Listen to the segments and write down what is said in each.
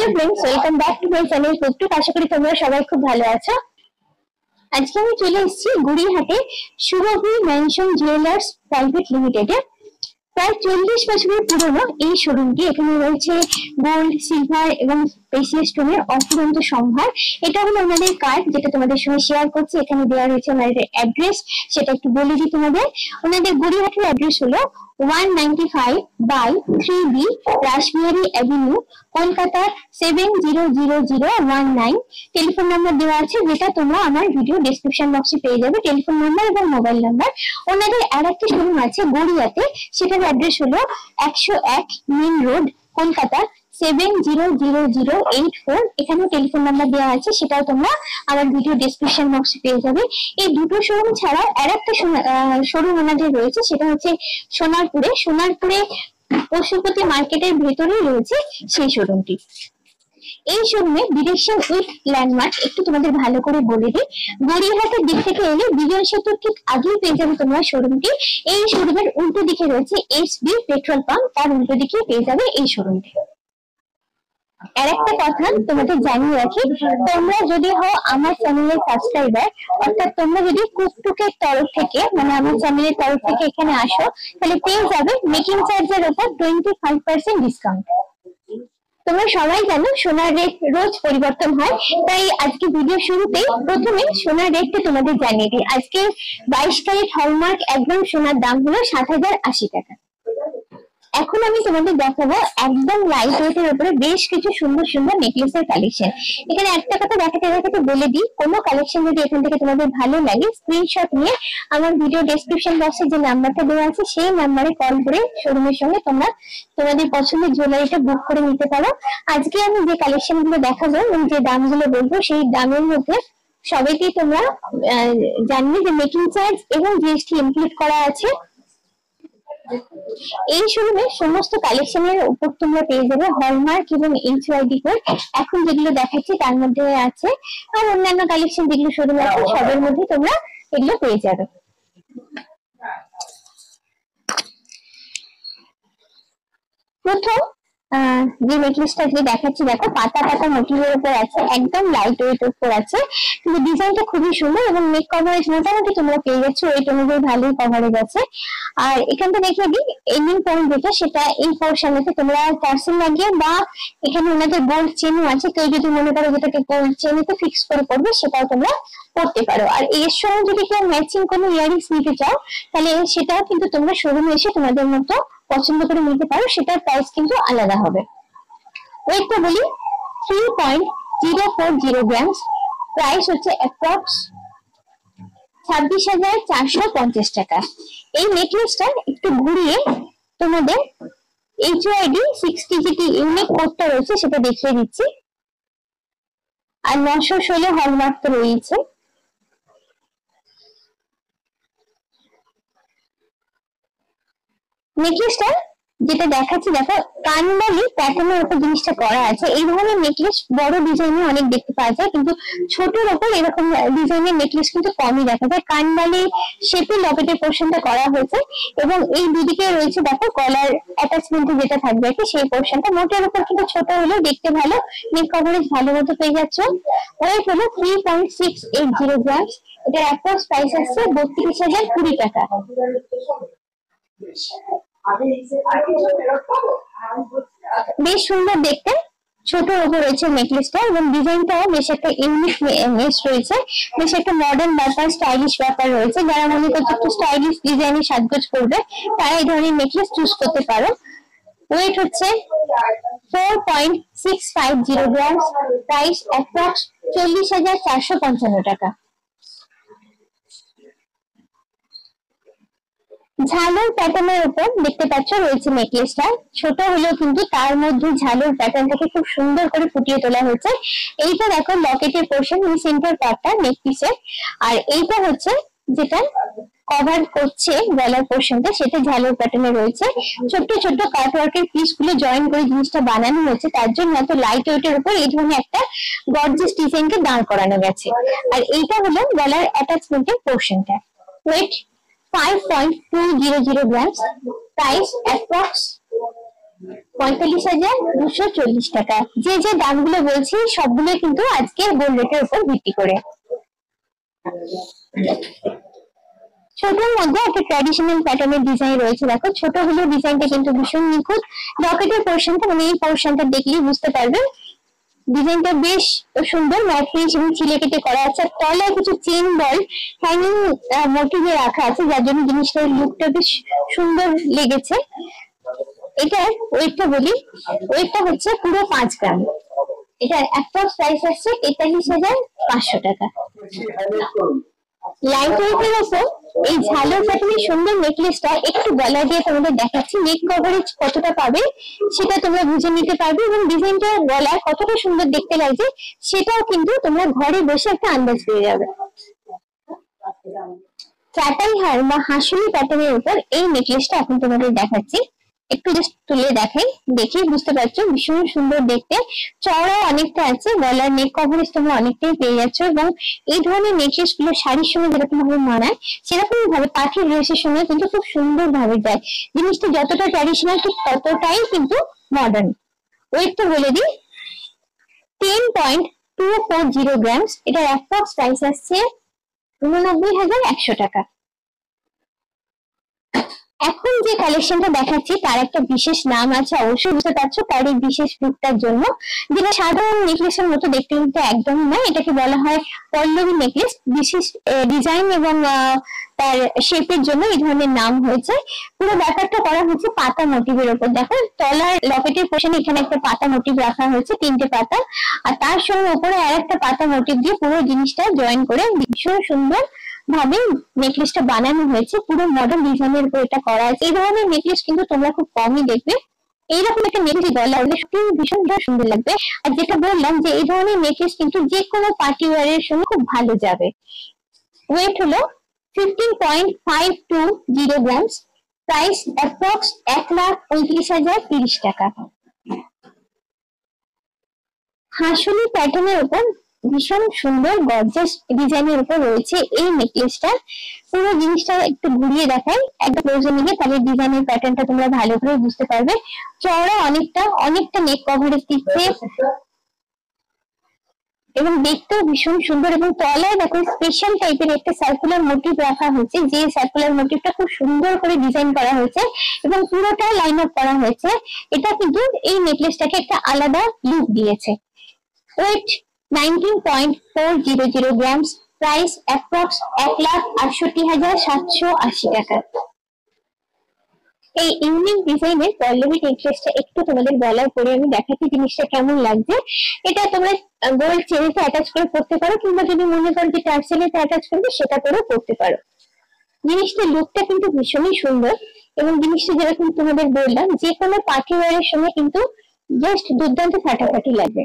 Hello friends, welcome back to my channel কুকটুক। আশা করি তোমরা সবাই খুব ভালো আছো। আজকে আমি চলে এসেছি গড়িয়াহাটে শুভভি ম্যানশন জুয়েলার্স প্রাইভেট লিমিটেডে। প্রায় 40 বছরের পুরনো এই শোরুমটি। এখানে রয়েছে গোল্ড, সিলভার এবং প্রেসিয়াস স্টোনের অফুরন্ত সম্ভার। এটা হলো ওনাদের কার্ড, যেটা তোমাদের সঙ্গে শেয়ার করছি। এখানে দেওয়া রয়েছে ওনাদের অ্যাড্রেস, সেটা একটু বলে দিই তোমাদের। ওনাদের গড়িয়াহাটের অ্যাড্রেস হলো 195 by 3B Rashbehari avenue, Kolkata 700019। Telephone number দেওয়া আছে, যেটা তোমরা আমার ভিডিও ডেসক্রিপশন বক্সে পেয়ে যাবে, টেলিফোন নাম্বার এবং মোবাইল নাম্বার। ওনাদের আর একটা শোরুম আছে গড়িয়াতে, সেটার অ্যাড্রেস হলো 101 মেন রোড, কলকাতা 700084। এখানে টেলিফোন নাম্বার দেওয়া আছে, সেটাও তোমরা আমার ভিডিও ডেসক্রিপশন বক্সে পেয়ে যাবে। এই দুটো শোরুম ছাড়াও আর একটা শোরুম ওনাদের রয়েছে, সেটা হচ্ছে সোনারপুরে পশুপতি মার্কেটের ভেতরেই রয়েছে সেই শোরুমটি। এই শোরুমে ডিরেকশন উইথ ল্যান্ডমার্ক একটু তোমাদের ভালো করে বলে দিই। গড়িয়াহাটের দিক থেকে এলে বিজয় সেতুর ঠিক আগেই পেয়ে যাবে তোমরা শোরুমটি। এই শোরুমের উল্টো দিকে রয়েছে এসবি পেট্রোল পাম্প, তার উল্টো দিকে পেয়ে যাবে এই শোরুমটি। আর একটা কথা তোমাদের জানিয়ে রাখি, তোমরা যদি হও আমার চ্যানেলের সাবস্ক্রাইবার, অর্থাৎ তোমরা যদি কুকটুকের তরফ থেকে, মানে আমার চ্যানেলের তরফ থেকে এখানে আসো, তাহলে পেয়ে যাবে মেকিং চার্জের উপর 25% ডিসকাউন্ট। তোমরা সবাই জানো সোনার রেট রোজ পরিবর্তন হয়, তাই আজকে ভিডিও শুরুতেই প্রথমে সোনার রেটটা তোমাদের জানিয়ে দিই। আজকে 22 ক্যারেট হলমার্ক একদম সোনার দাম হলো 7080 টাকা। এখন আমি তোমাদের দেখাবো একদম লাইট ওয়েটের উপরে বেশ কিছু সুন্দর সুন্দর নেকলেসের কালেকশন। এখানে একটা কথা দেখাতে বলে দিই, কোনো কালেকশন যদি এখান থেকে তোমাদের ভালো লাগে, স্ক্রিনশট নিয়ে আমার ভিডিও ডেসক্রিপশন বক্সে যে নাম্বারটা দেওয়া আছে সেই নাম্বারে কল করে শোরুমের সঙ্গে তোমরা তোমাদের পছন্দের জুয়েলারিটা বুক করে নিতে পারো। আজকে আমি যে কালেকশন গুলো দেখাবো এবং যে দামগুলো বলবো, সেই দামের মধ্যে সবাইকে তোমরা জানবে যে মেকিং চার্জ এবং জিএসটি ইনক্লুড করা আছে। এই শোরুমে সমস্ত কালেকশনের উপর তোমরা পেয়ে যাবে হলমার্ক এবং এইচওআইডি কোড। এখন যেগুলো দেখাচ্ছি তার মধ্যে আছে, আর অন্যান্য কালেকশন যেগুলো শোরুমে আছে সবের মধ্যে তোমরা এগুলো পেয়ে যাবে। প্রথম যে নেকলেসটা আজকে দেখাচ্ছি, দেখো পাতা মোটিভের উপর আছে, একদম লাইট ওয়েট উপর আছে, কিন্তু ডিজাইনটা খুবই সুন্দর এবং নেক কভারেজ মোটামুটি তোমরা পেয়ে যাচ্ছ, ওয়েট অনুযায়ী ভালোই কভারেজ আছে। আর এখানটা দেখে দিই এন্ডিং পয়েন্ট যেটা, সেটা এই পোর্শনেতে তোমরা টার্সেল লাগিয়ে বা এখানে ওনাদের গোল্ড চেনও আছে, কেউ যদি মনে করো যেটাকে গোল্ড চেনেতে ফিক্স করে পড়বে সেটাও তোমরা করতে পারো। আর এর সঙ্গে যদি কেউ ম্যাচিং কোনো ইয়ারিংস নিতে চাও, তাহলে সেটাও কিন্তু তোমরা শোরুমে এসে তোমাদের মতো পছন্দ করে নিতে পারো, সেটার প্রাইস কিন্তু আলাদা হবে। ওয়েটটা বলি 3.040 গ্রামস, প্রাইস হচ্ছে অ্যাপ্রক্স 26,450 টাকা। এই নেকলেসটা একটু ঘুরিয়ে তোমাদের এইচওআইডি 60 যেটি ইউনিক কোডটা রয়েছে সেটা দেখিয়ে দিচ্ছি, আর 916 হলমার্ক তো রয়েছে। নেকলেসটা যেটা দেখাচ্ছি, দেখো কানবালি প্যাটার্নের উপর জিনিসটা করা আছে। এই ধরনের নেকলেস বড় ডিজাইনে অনেক দেখতে পাওয়া যায়, কিন্তু ছোটর উপর এরকম ডিজাইনের নেকলেস কিন্তু কমই দেখা যায়। কানবালি শেপে লকেটের পোর্শনটা করা হয়েছে এবং এই দুদিকে রয়েছে দেখো গলার অ্যাটাচমেন্ট যেটা থাকবে আর কি, সেই পোর্শনটা মোটের উপর কিন্তু ছোট হলেও দেখতে ভালো, নেক কভারেজ ভালো মতো পেয়ে যাচ্ছ। ওয়েট হলো 3.680 গ্রাম, এটার অ্যাপ্রক্স প্রাইস আসছে 32,020 টাকা। বেশ সুন্দর দেখতে, ছোট উপর রয়েছে নেকলেসটা এবং ডিজাইনটাও বেশ একটা ইউনিক রয়েছে, বেশ একটা মডার্ন ব্যাপার, স্টাইলিশ ব্যাপার রয়েছে। যারা মনে করছে একটু স্টাইলিশ ডিজাইনে সাজগোজ করবে, তারা এই ধরনের নেকলেস চুজ করতে পারো। ওয়েট হচ্ছে 4.650 গ্রাম, প্রাইস অ্যাপ্রক্স 40,455 টাকা। ঝালর প্যাটার্নের উপর দেখতে পাচ্ছ রয়েছে নেকলেসটা, ছোট হলেও কিন্তু তার মধ্যে ঝালর প্যাটার্নটাকে খুব সুন্দর করে ফুটিয়ে তোলা হয়েছে। এইটা দেখো লকেটের পোর্শন, এই সেন্টার পার্টটা নেক পিসের, আর এইটা হচ্ছে যেটা কভার করছে গলার পোর্শনটা, সেটা ঝালর প্যাটার্নে রয়েছে। ছোট্ট ছোট্ট কাটওয়ার্কের পিস গুলো জয়েন করে জিনিসটা বানানো হয়েছে, তার জন্য এত লাইট ওয়েটের উপর এই ধরনের একটা গর্জিয়াস ডিজাইনকে দাঁড় করানো গেছে। আর এইটা হলো গলার অ্যাটাচমেন্টের পোর্শনটা। ওয়েট 5.200 grams, price approx 45,240 টাকা। যে যে দামগুলো বলছি সবগুলো কিন্তু আজকের গোল্ড রেটের উপর ভিত্তি করে। ছোটর মধ্যে একটা ট্র্যাডিশনাল প্যাটার্নের ডিজাইন রয়েছে, দেখো ছোট হলেও ডিজাইনটা কিন্তু ভীষণ নিখুঁত। লকেটের পোর্শনটা মানে এই পোর্শনটা দেখলেই বুঝতে পারবেন ডিজাইনটা বেশ সুন্দর, ম্যাট ফিনিশ এবং চিলে কেটে করা আছে। তলায় কিছু চেন বল হ্যাঙ্গিং মোটিভে রাখা আছে, যার জন্য জিনিসটার লুকটা বেশ সুন্দর লেগেছে। এটার ওয়েটটা বলি, ওয়েটটা হচ্ছে পুরো 5 গ্রাম। এটার অ্যাপ্রক্স প্রাইস আসছে 43,500 টাকা। লাইট ওয়েটের উপর এই ঝালর প্যাটার্নের সুন্দর নেকলেসটা একটু গলা দিয়ে তোমাদের দেখাচ্ছি। নেক কভারেজ কতটা পাবে সেটা তোমরা বুঝে নিতে পারবে, এবং ডিজাইনটা গলায় কতটা সুন্দর দেখতে লাগছে সেটাও কিন্তু তোমরা ঘরে বসে একটা আন্দাজ পেয়ে যাবে। চাটাই হার বা হাসুলি প্যাটার্নের উপর এই নেকলেসটা এখন তোমাদের দেখাচ্ছি। একটু জাস্ট তুলে দেখাই, দেখেই বুঝতে পারছো ভীষণ সুন্দর দেখতে। চওড়া অনেকটা আছে, গলার নেক কভারেজ তোমরা অনেকটাই পেয়ে যাচ্ছ, এবং এই ধরনের নেকলেস গুলো শাড়ির সঙ্গে যেরকম ভাবে মানায় সেরকম ভাবে পাখি ড্রেসের সঙ্গে কিন্তু খুব সুন্দর ভাবে যায়। জিনিসটা যতটা ট্র্যাডিশনাল ঠিক ততটাই কিন্তু মডার্ন। ওয়েটটা বলে দিই 10.240 গ্রামস। এটার অ্যাপ্রক্স প্রাইস আসছে 89,100 টাকা। এখন যে কালেকশনটা দেখাচ্ছি তার একটা বিশেষ নাম আছে, অবশ্যই বুঝতে পারছো তার এই বিশেষ লুকটার জন্য, যেটা সাধারণ নেকলেসের মতো দেখতে কিন্তু একদমই নয়। এটাকে বলা হয় পল্লবী নেকলেস। বিশেষ ডিজাইন এবং তার শেপের জন্য এই ধরনের নাম হয়েছে। পুরো ব্যাপারটা করা হচ্ছে পাতা মোটিভের উপর। দেখো তলার লকেটের পোর্শনে এখানে একটা পাতা মোটিভ রাখা হয়েছে, 3টে পাতা, আর তার সঙ্গে উপরে আর একটা পাতা মোটিভ দিয়ে পুরো জিনিসটা জয়েন করে ভীষণ সুন্দর ভাবে নেকলেসটা বানানো হয়েছে। পুরো মডার্ন ডিজাইনের উপর এটা করা আছে। এই ধরনের নেকলেস কিন্তু তোমরা খুব কমই দেখবে। এইরকম একটা নেকলেস গলা হলে সত্যি ভীষণ সুন্দর লাগবে। আর যেটা বললাম যে এই ধরনের নেকলেস কিন্তু যে কোনো পার্টি ওয়ারের সঙ্গে খুব ভালো যাবে। ওয়েট হলো 15.520 গ্রামস। প্রাইস অ্যাপ্রক্স 1,29,030 টাকা। হাসুলি প্যাটার্নের উপর ভীষণ সুন্দর গর্জাস ডিজাইনের উপর রয়েছে এই নেকলেসটা। পুরো জিনিসটা একটু ঘুরিয়ে দেখাই, একটা ক্লোজে নিয়ে, তাহলে ডিজাইনের প্যাটার্নটা তোমরা ভালো করে বুঝতে পারবে। চওড়া অনেকটা নেক কভারেজ দিচ্ছে, এবং দেখতেও ভীষণ সুন্দর। এবং তলায় দেখো স্পেশাল টাইপের একটা সার্কুলার মোটিভ রাখা হয়েছে, যে সার্কুলার মোটিভটা খুব সুন্দর করে ডিজাইন করা হয়েছে এবং পুরোটা লাইন আপ করা হয়েছে। এটা কিন্তু এই নেকলেসটাকে একটা আলাদা লুক দিয়েছে। Wait 19.400 grams. প্রাইস অ্যাপ্রক্স 1,68,780 টাকা। এই ইউনিক ডিজাইনের পল্লবী নেকলেসটা একটু তোমাদের গলায় পরে আমি দেখাচ্ছি জিনিসটা কেমন লাগছে। এটা তোমরা গোল্ড চেরিতে অ্যাটাচ করে পড়তে পারো, কিংবা যদি মনে করো যে টার্সেলেতে অ্যাটাচ করবে সেটা করেও পড়তে পারো। জিনিসটার লুকটা কিন্তু ভীষণই সুন্দর, এবং জিনিসটা যেরকম তোমাদের বললাম যে কোনো পার্টি ওয়ারের সঙ্গে কিন্তু জাস্ট দুর্দান্ত ফাটাফাটি লাগবে।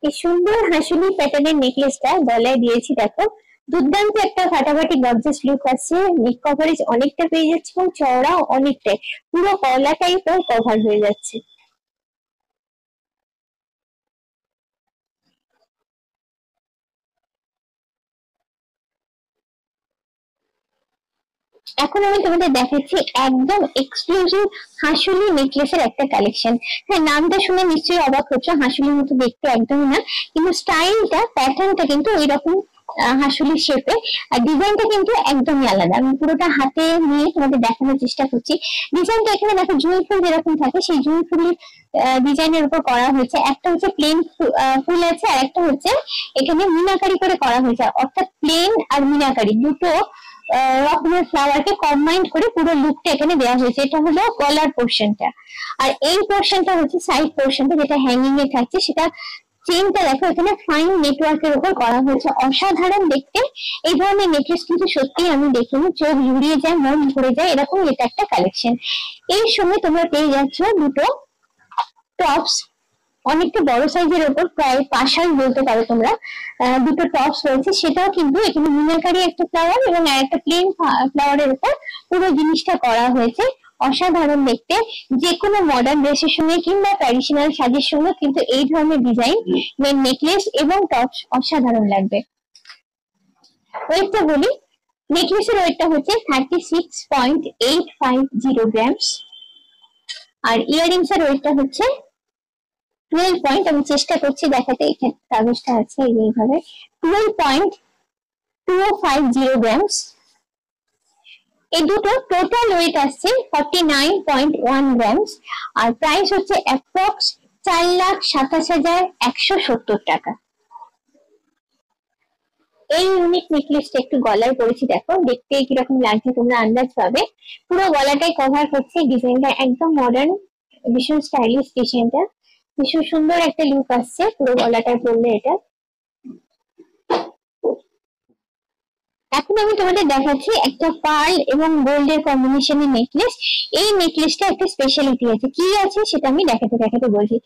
এই সুন্দর হাসুলি প্যাটার্নের নেকলেসটা গলায় দিয়েছি, দেখো দুর্দান্ত একটা ফাটাফাটি গর্জাস লুক আছে। নেক কভারেজ অনেকটা পেয়ে যাচ্ছে এবং চওড়াও অনেকটাই, পুরো কলা টাইপের কভার হয়ে যাচ্ছে। এখন আমি তোমাদের দেখাচ্ছি একদম এক্সক্লুসিভ হাসুলি নেকলেসের একটা কালেকশন। হ্যাঁ, নামটা শুনে নিশ্চয়ই অবাক হচ্ছে, হাসুলির মতো দেখতে একদমই না, কিন্তু স্টাইলটা প্যাটার্নটা কিন্তু ওইরকম হাসুলি শেপে, আর ডিজাইনটা কিন্তু একদমই আলাদা। আমি পুরোটা হাতে নিয়ে তোমাদের দেখানোর চেষ্টা করছি। ডিজাইনটা এখানে দেখো জুঁই ফুল যেরকম থাকে সেই জুঁই ফুলের ডিজাইনের উপর করা হয়েছে। একটা হচ্ছে প্লেন ফুল আছে, আর একটা হচ্ছে এখানে মিনাকারি করে করা হয়েছে, অর্থাৎ প্লেন আর মিনাকারি দুটো রকমের ফ্লাওয়ারকে কম্বাইন্ড করে পুরো লুকটা এখানে দেওয়া হয়েছে। এটা হলো গলার পোর্শনটা, আর এই পোর্শনটা হচ্ছে সাইড পোর্শনটা যেটা হ্যাঙ্গিং এ থাকছে। সেটা চেনটা দেখো এখানে ফাইন নেটওয়ার্কের উপর করা হয়েছে, অসাধারণ দেখতে। এই ধরনের নেকলেস কিন্তু সত্যি আমি দেখিনি, চোখ জুড়িয়ে যায়, মন ভরে যায়, এরকম এটা একটা কালেকশন। এই সময় তোমরা পেয়ে যাচ্ছ দুটো টপস, অনেকটা বড় সাইজের উপর, প্রায় পাশাল বলতে পারো তোমরা। দুটো টপস রয়েছে, সেটাও কিন্তু এখানে মিনাকারি একটা ফ্লাওয়ার এবং একটা প্লেন ফ্লাওয়ারের উপর পুরো জিনিসটা করা হয়েছে। অসাধারণ দেখতে, যে কোনো মডার্ন ড্রেসের সঙ্গে কিংবা ট্র্যাডিশনাল সাজের সঙ্গে কিন্তু এই ধরনের ডিজাইন নেকলেস এবং টপস অসাধারণ লাগবে। ওয়েটটা বলি, নেকলেসের ওয়েটটা হচ্ছে 36.850 গ্রামস। আর ইয়ারিংস এর ওয়েটটা হচ্ছে 12 পয়েন্ট, আমি চেষ্টা করছি দেখাতে, এখানে কাগজটা আছে এইভাবে, 12.250 গ্রামস। এই দুটো টোটাল ওয়েট আসছে 49.1 গ্রামস, আর প্রাইস হচ্ছে অ্যাপ্রক্স 4,27,170 টাকা। এই ইউনিক নেকলেসটা একটু গলায় পরেছি, দেখো দেখতে কিরকম লাগছে তোমরা আন্দাজ পাবে। পুরো গলাটাই কভার করছে, ডিজাইনটা একদম মডার্ন, ভীষণ স্টাইলিশ ডিজাইনটা, ভীষণ সুন্দর একটা লুক আসছে পুরো গলাটায় পরলে এটা। এখন আমি তোমাদের দেখাচ্ছি একটা পার্ল এবং গোল্ডের কম্বিনেশনের নেকলেস। এই নেকলেসটা একটা স্পেশালিটি আছে, কি আছে সেটা আমি দেখাতে দেখাতে বলছি।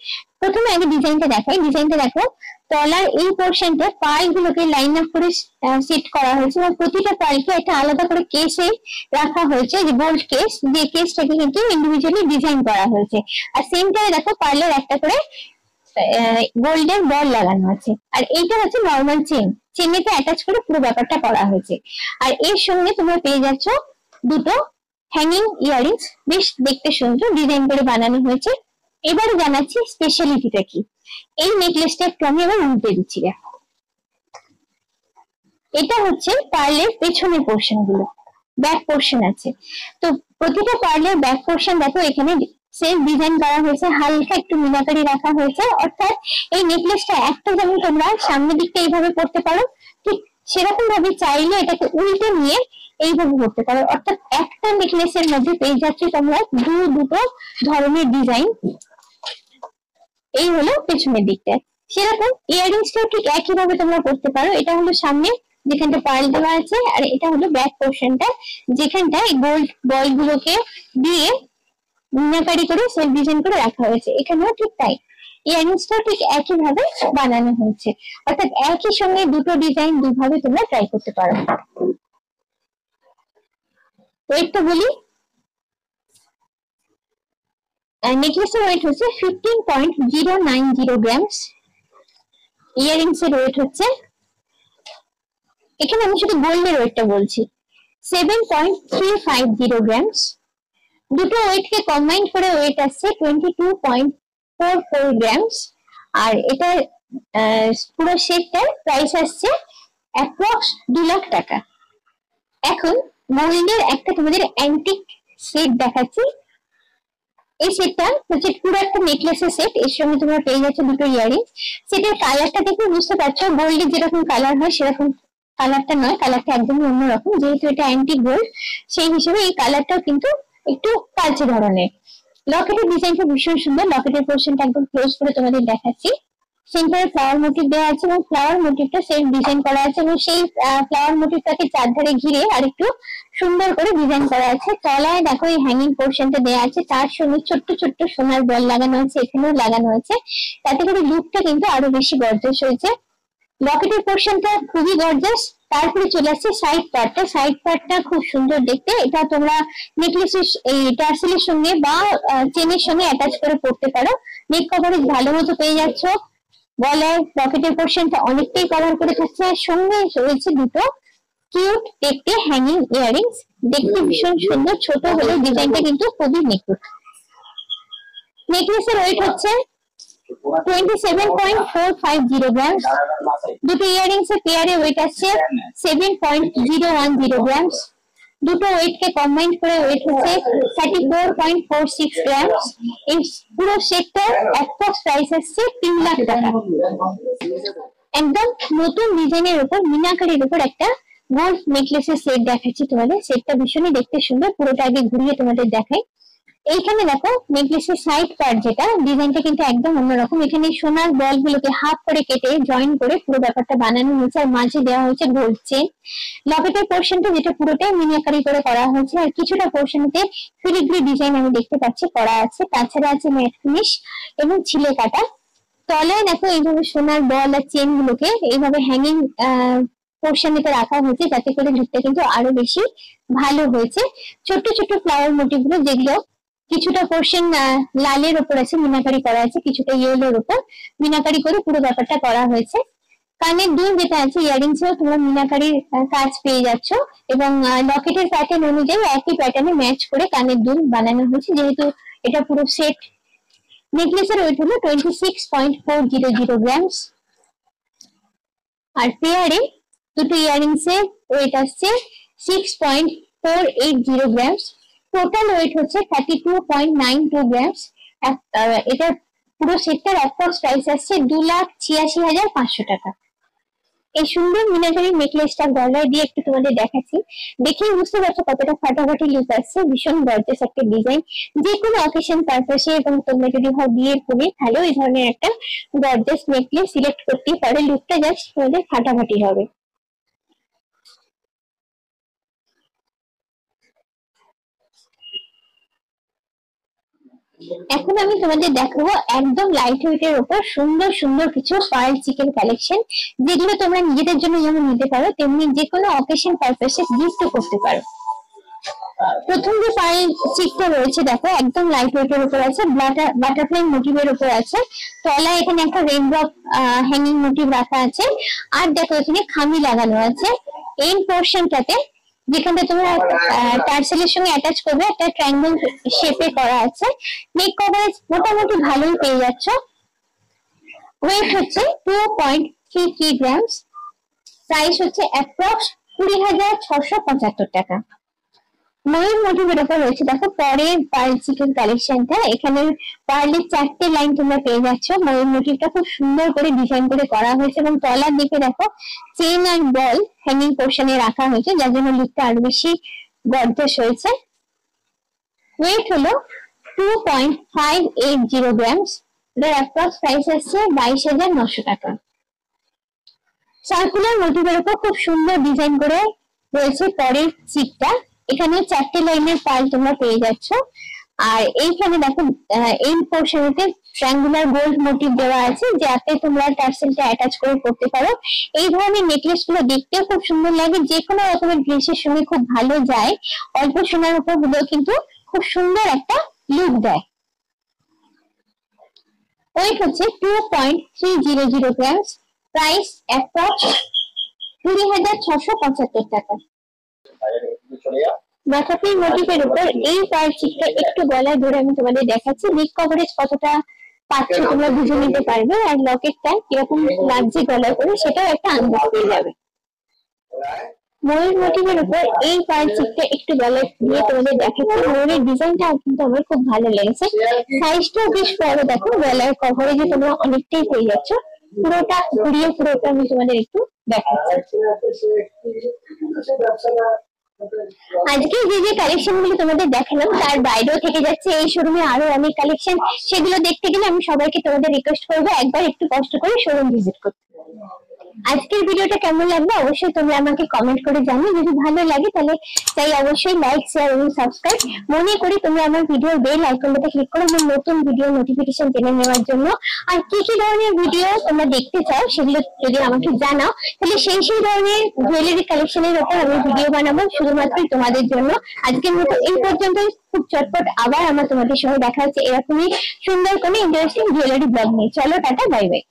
প্রথমে আগে ডিজাইনটা দেখাই। ডিজাইনটা দেখো, তলার এই পোর্শনটা পার্ল গুলোকে লাইন আপ করে সেট করা হয়েছে এবং প্রতিটা পার্লকে একটা আলাদা করে কেসে রাখা হয়েছে, যে গোল্ড কেস, যে কেসটাকে কিন্তু ইন্ডিভিজুয়ালি ডিজাইন করা হয়েছে। আর সেন্টারে দেখো পার্লের একটা করে গোল্ডের বল লাগানো আছে। আর এইটা হচ্ছে নর্মাল চেন, চেনেতে অ্যাটাচ করে পুরো ব্যাপারটা করা হয়েছে। আর এর সঙ্গে তোমরা পেয়ে যাচ্ছ দুটো হ্যাঙ্গিং ইয়ারিংস, বেশ দেখতে সুন্দর ডিজাইন করে বানানো হয়েছে। এবারে জানাচ্ছি স্পেশালিটিটা কি। এই নেকলেসটা একটু আমি আবার উল্টে দিচ্ছি, দেখো এটা হচ্ছে পার্লের পেছনের পোর্শন গুলো, ব্যাক পোর্শন আছে। তো প্রতিটা পার্লের ব্যাক পোর্শন দেখো এখানে সেম ডিজাইন করা হয়েছে, হালকা একটু মিনাকারি রাখা হয়েছে। অর্থাৎ এই নেকলেসটা একটা যেমন তোমরা সামনের দিকটা এইভাবে পড়তে পারো, ঠিক সেরকম ভাবে চাইলে এটাকে উল্টে নিয়ে এইভাবে পড়তে পারো। অর্থাৎ একটা নেকলেসের মধ্যে পেয়ে যাচ্ছে তোমরা দুটো ধরনের ডিজাইন। এই হলো পেছনের দিকটা। সেরকম ইয়ারিংসটাও ঠিক একই ভাবে তোমরা করতে পারো। এটা হলো সামনে যেখানটা পার্ল দেওয়া আছে, আর এটা হলো ব্যাক পোর্শনটা যেখানটা গোল্ড বল গুলোকে দিয়ে মিনাকারি করে সেলফ ডিজাইন করে রাখা হয়েছে। এখানেও ঠিক তাই, ইয়ারিংসটাও ঠিক একই ভাবে বানানো হয়েছে। অর্থাৎ একই সঙ্গে দুটো ডিজাইন দুভাবে তোমরা ট্রাই করতে পারো। ওয়েটটা বলি, নেকলেসের ওয়েট হচ্ছে 15.090 গ্রামস। ইয়ারিংস এর ওয়েট হচ্ছে, এখানে আমি শুধু গোল্ডের ওয়েটটা বলছি, 7.350 গ্রামস। দুটো ওয়েটকে কম্বাইন করে ওয়েট আসছে 22.44 গ্রামস। আর এটা পুরো সেটটার প্রাইস আসছে অ্যাপ্রক্স 2 লাখ টাকা। এখন গোল্ডের একটা তোমাদের অ্যান্টিক সেট দেখাচ্ছি। এই সেটটা হচ্ছে পুরো একটা নেকলেসের সেট, এর সঙ্গে তোমরা পেয়ে যাচ্ছ দুটো ইয়ারিং। সেটের কালারটা দেখে বুঝতে পারছো গোল্ডের যেরকম কালার হয় সেরকম কালারটা নয়, কালারটা একদমই অন্যরকম। যেহেতু এটা অ্যান্টিক গোল্ড, সেই হিসেবে এই কালারটাও কিন্তু একটু কালচে ধরনের। লকেটের ডিজাইনটা ভীষণ সুন্দর, লকেটের পোর্শনটা একদম ক্লোজ করে তোমাদের দেখাচ্ছি। সেন্টারে ফ্লাওয়ার মোটিভ দেওয়া আছে এবং ফ্লাওয়ার মোটিভটা সেম ডিজাইন করা আছে এবং সেই ফ্লাওয়ার মোটিভটাকে চারধারে ঘিরে আর একটু সুন্দর করে ডিজাইন করা আছে। তলায় দেখো এই হ্যাঙ্গিং পোর্শনটা দেওয়া আছে, তার সঙ্গে ছোট্ট ছোট্ট সোনার বল লাগানো আছে, এখানেও লাগানো আছে, তাতে করে লুকটা কিন্তু আরো বেশি গর্জাস হয়েছে। লকেটের পোর্শনটা খুবই গর্জাস। তারপরে চলে আসছে সাইড পার্টটা, সাইড পার্টটা খুব সুন্দর দেখতে। এটা তোমরা নেকলেসের এই টার্সেলের সঙ্গে বা চেনের সঙ্গে অ্যাটাচ করে পড়তে পারো। নেক কভারেজ ভালো মতো পেয়ে যাচ্ছ। গলার পকেটের পোর্শনটা অনেকটাই কভার করে থাকছে, সঙ্গে রয়েছে দুটো কিউট দেখতে হ্যাঙ্গিং ইয়ারিংস। দেখতে ভীষণ সুন্দর, ছোট হলেও ডিজাইনটা কিন্তু খুবই নিখুঁত। নেকলেসের ওয়েট হচ্ছে 27.450 গ্রামস। দুটো ইয়ারিংস এর পেয়ারে ওয়েট আসছে 7.010 গ্রামস। দুটো ওয়েটকে কম্বাইন করে ওয়েট হচ্ছে 34.46 গ্রামস। এই পুরো সেটটার অ্যাপ্রক্স প্রাইস আসছে 3 লাখ টাকা। একদম নতুন ডিজাইনের উপর মিনাকারির উপর একটা গোল্ড নেকলেসের সেট দেখাচ্ছি তোমাদের। সেটটা ভীষণই দেখতে সুন্দর, পুরোটা আগে ঘুরিয়ে তোমাদের দেখাই। এইখানে দেখো নেকলেসের সাইড পার্ট যেটা ডিজাইনটা কিন্তু একদম অন্যরকম। এখানে সোনার বল গুলোকে হাফ করে কেটে জয়েন করে পুরো ব্যাপারটা বানানো হয়েছে, আর মাঝে দেওয়া হয়েছে গোল্ড চেন। লকেটের পোর্শনটা যেটা পুরোটাই মিনিয়াকারি করে করা হয়েছে, আর কিছুটা পোর্শনতে ফিলিগ্রি ডিজাইন আমি দেখতে পাচ্ছি করা আছে। তাছাড়া আছে ম্যাট ফিনিশ এবং ছিলে কাটা। তলায় দেখো এইভাবে সোনার বল আর চেন গুলোকে এইভাবে হ্যাঙ্গিং পোর্শনেতে রাখা হয়েছে, যাতে করে লুকটা কিন্তু আরো বেশি ভালো হয়েছে। ছোট্ট ছোট্ট ফ্লাওয়ার মোটিভ গুলো, যেগুলো কিছুটা পোর্শন লালের উপর আছে মিনাকারি করা আছে, কিছুটা ইয়েলোর উপর মিনাকারি করে পুরো ব্যাপারটা করা হয়েছে। কানের দুল যেটা আছে ইয়ারিংস এও তোমরা মিনাকারির কাজ পেয়ে যাচ্ছ এবং লকেটের প্যাটার্ন অনুযায়ী একই প্যাটার্নে ম্যাচ করে কানের দুল বানানো হয়েছে। যেহেতু এটা পুরো সেট। নেকলেসের ওয়েট হলো 26.400 গ্রামস। আর পেয়ারে দুটো ইয়ারিংস এর ওয়েট আসছে 6.480 গ্রামস। টোটাল ওয়েট হচ্ছে 32.92 গ্রামস। এটা পুরো সেটটার অ্যাপ্রক্স প্রাইস আসছে 2,86,500 টাকা। এই সুন্দর মিনাকারি নেকলেসটা গলায় দিয়ে একটু তোমাদের দেখাচ্ছি, দেখেই বুঝতে পারছো কতটা ফাটাফাটি লুক আসছে। ভীষণ গর্জিয়াস একটা ডিজাইন, যে কোনো অকেশন পারপাসে এবং তোমরা যদি হয় বিয়ের কোণে তাহলেও এই ধরনের একটা গর্জিয়াস নেকলেস সিলেক্ট করতেই পারো। লুকটা জাস্ট তোমাদের ফাটাফাটি হবে। এখন আমি তোমাদের দেখাবো একদম লাইট ওয়েট এর উপর সুন্দর সুন্দর কিছু পার্ল চিকেন কালেকশন, যেগুলো তোমরা নিজেদের জন্য যেমন নিতে পারো তেমনি যে কোনো অকেশন পারপাসে গিফট করতে পারো। প্রথম যে পার্ল চিকটা রয়েছে দেখো একদম লাইট ওয়েট এর উপর আছে, বাটারফ্লাই মোটিভের উপর আছে। তলায় এখানে একটা রেইনড্রপ হ্যাঙ্গিং মোটিভ রাখা আছে। আর দেখো এখানে খামি লাগানো আছে। এই পোর্শনটাতে যেখানে তোমরা টার্সেলের সঙ্গে অ্যাটাচ করবে একটা ট্রায়াঙ্গেল শেপে করা আছে। নেক কভারেজ মোটামুটি ভালোই পেয়ে যাচ্ছ। ওয়েট হচ্ছে 2.33 গ্রামস। প্রাইস হচ্ছে অ্যাপ্রক্স 20,675 টাকা। ময়ূর মোটিভের উপর রয়েছে দেখো পরের পার্ল চিকেন কালেকশনটা। এখানে পার্লের 4টে লাইন তোমরা পেয়ে যাচ্ছ। ময়ূর মোটিভটা খুব সুন্দর করে ডিজাইন করে করা হয়েছে এবং তলার দিকে দেখো চেইন আর বল হ্যাঙ্গিং পোর্শনে রাখা হয়েছে, যার জন্য লুকটা আরো বেশি গর্জিয়াস হয়েছে। ওয়েট হলো 2.580 গ্রামস। এটার অ্যাপ্রক্স প্রাইস আসছে 22,900 টাকা। সার্কুলার মোটিভের উপর খুব সুন্দর ডিজাইন করে রয়েছে পরের চিকটা। এখানে 4টে লাইনের পার্ল তোমরা পেয়ে যাচ্ছ। আর এইখানে দেখো এই পোর্শনেতে ট্রায়াঙ্গুলার গোল্ড মোটিভ দেওয়া আছে, যাতে তোমরা টার্সেলটা অ্যাটাচ করে করতে পারো। এই ধরনের নেকলেস গুলো দেখতেও খুব সুন্দর লাগে, যে কোনো রকমের ড্রেসের সঙ্গে খুব ভালো যায়। অল্প সোনার উপর গুলো কিন্তু খুব সুন্দর একটা লুক দেয়। ওয়েট হচ্ছে 2.300 গ্রামস। প্রাইস অ্যাপ্রক্স 20,675 টাকা। বাটারফ্লাই মোটিভের উপর এই পার্ল চিকটা একটু গলায় ধরে আমি তোমাদের দেখাচ্ছি। নেক কভারেজ কতটা পাচ্ছ তোমরা বুঝে নিতে পারবে, আর লকেটটা কিরকম লাগছে গলায় করে সেটাও একটা আন্দাজ পেয়ে যাবে। ময়ূর মোটিভের উপর এই পার্ল চিকটা একটু গলায় দিয়ে তোমাদের দেখাচ্ছি। ময়ূরের ডিজাইনটা কিন্তু আমার খুব ভালো লেগেছে। সাইজটাও বেশ বড় দেখো, গলার কভারেজে তোমরা অনেকটাই পেয়ে যাচ্ছ। পুরোটা ঘুরিয়ে পুরোটা আমি তোমাদের একটু দেখাচ্ছি। আজকে যে যে কালেকশন গুলো তোমাদের দেখালাম তার বাইরেও থেকে যাচ্ছে এই শোরুমে আরো অনেক কালেকশন। সেগুলো দেখতে গেলে আমি সবাইকে তোমাদের রিকোয়েস্ট করবো একবার একটু কষ্ট করে শোরুম ভিজিট করতে। আজকের ভিডিওটা কেমন লাগলো অবশ্যই তোমরা আমাকে কমেন্ট করে জানিও। যদি ভালো লাগে তাহলে চাই অবশ্যই লাইক, শেয়ার এবং সাবস্ক্রাইব। মনে করি তোমরা আমার ভিডিওর বেল আইকনটাতে ক্লিক করো আমার নতুন ভিডিও নোটিফিকেশন জেনে নেওয়ার জন্য। আর কি কি ধরনের ভিডিও তোমরা দেখতে চাও সেগুলো যদি আমাকে জানাও, তাহলে সেই ধরনের জুয়েলারি কালেকশনের উপর আমি ভিডিও বানাবো শুধুমাত্র তোমাদের জন্য। আজকের মতো এই পর্যন্তই। খুব চটপট আবার আমার তোমাদের সঙ্গে দেখা হচ্ছে এরকমই সুন্দর কোনো ইন্টারেস্টিং জুয়েলারি ব্লগ নিয়ে। চলো টাটা, বাই বাই।